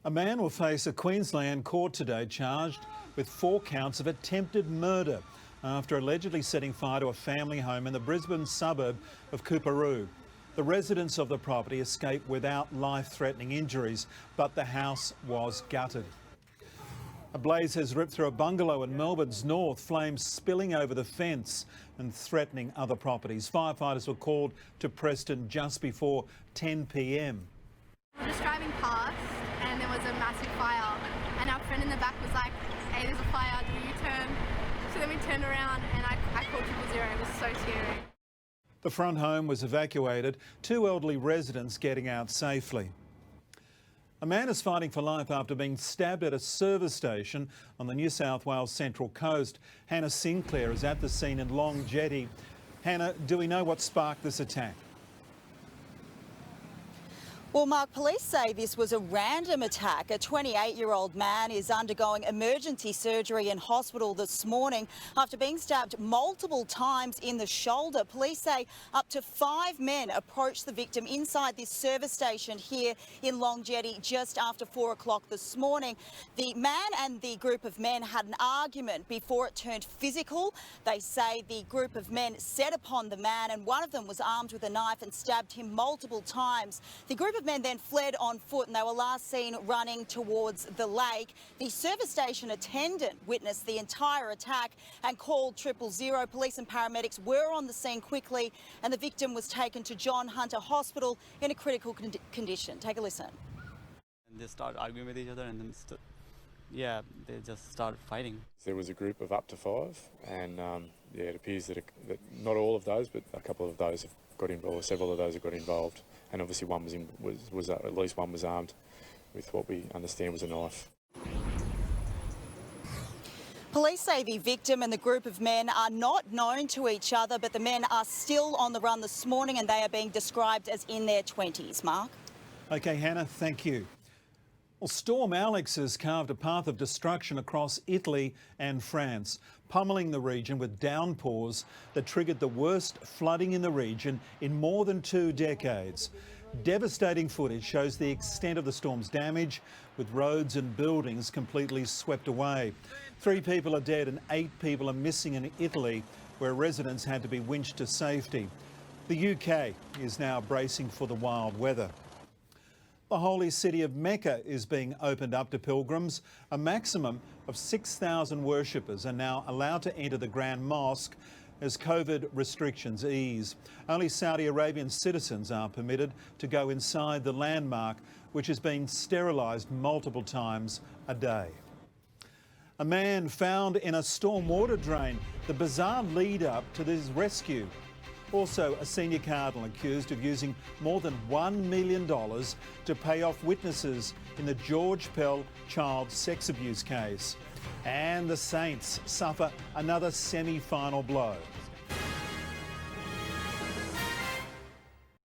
A man will face a Queensland court today charged with 4 counts of attempted murder after allegedly setting fire to a family home in the Brisbane suburb of Coorparoo. The residents of the property escaped without life-threatening injuries, but the house was gutted. A blaze has ripped through a bungalow in Melbourne's north, flames spilling over the fence and threatening other properties. Firefighters were called to Preston just before 10 p.m. We're just driving past and there was a massive fire, and our friend in the back was like, "Hey, there's a fire, do you turn?" So then we turned around and I called 000. It was so scary. The front home was evacuated, 2 elderly residents getting out safely. A man is fighting for life after being stabbed at a service station on the New South Wales Central Coast. Hannah Sinclair is at the scene in Long Jetty. Hannah, do we know what sparked this attack? Well, Mark, police say this was a random attack. A 28-year-old man is undergoing emergency surgery in hospital this morning after being stabbed multiple times in the shoulder. Police say up to 5 men approached the victim inside this service station here in Long Jetty just after 4 o'clock this morning. The man and the group of men had an argument before it turned physical. They say the group of men set upon the man and one of them was armed with a knife and stabbed him multiple times. The group of men then fled on foot and they were last seen running towards the lake. The service station attendant witnessed the entire attack and called 000. Police and paramedics were on the scene quickly and the victim was taken to John Hunter Hospital in a critical condition. Take a listen. And they started arguing with each other and then they just started fighting. There was a group of up to 5 and it appears that not all of those, but a couple of those have got involved, or several of those have got involved, and obviously one was at least one was armed with what we understand was a knife. Police say the victim and the group of men are not known to each other, but the men are still on the run this morning and they are being described as in their 20s. Mark? OK, Hannah, thank you. Well, Storm Alex has carved a path of destruction across Italy and France, pummelling the region with downpours that triggered the worst flooding in the region in more than 2 decades. Devastating footage shows the extent of the storm's damage, with roads and buildings completely swept away. 3 people are dead and 8 people are missing in Italy, where residents had to be winched to safety. The UK is now bracing for the wild weather. The holy city of Mecca is being opened up to pilgrims. A maximum of 6,000 worshippers are now allowed to enter the Grand Mosque as COVID restrictions ease. Only Saudi Arabian citizens are permitted to go inside the landmark, which has been sterilised multiple times a day. A man found in a stormwater drain, the bizarre lead-up to this rescue. Also, a senior cardinal accused of using more than $1 million to pay off witnesses in the George Pell child sex abuse case. And the Saints suffer another semi-final blow.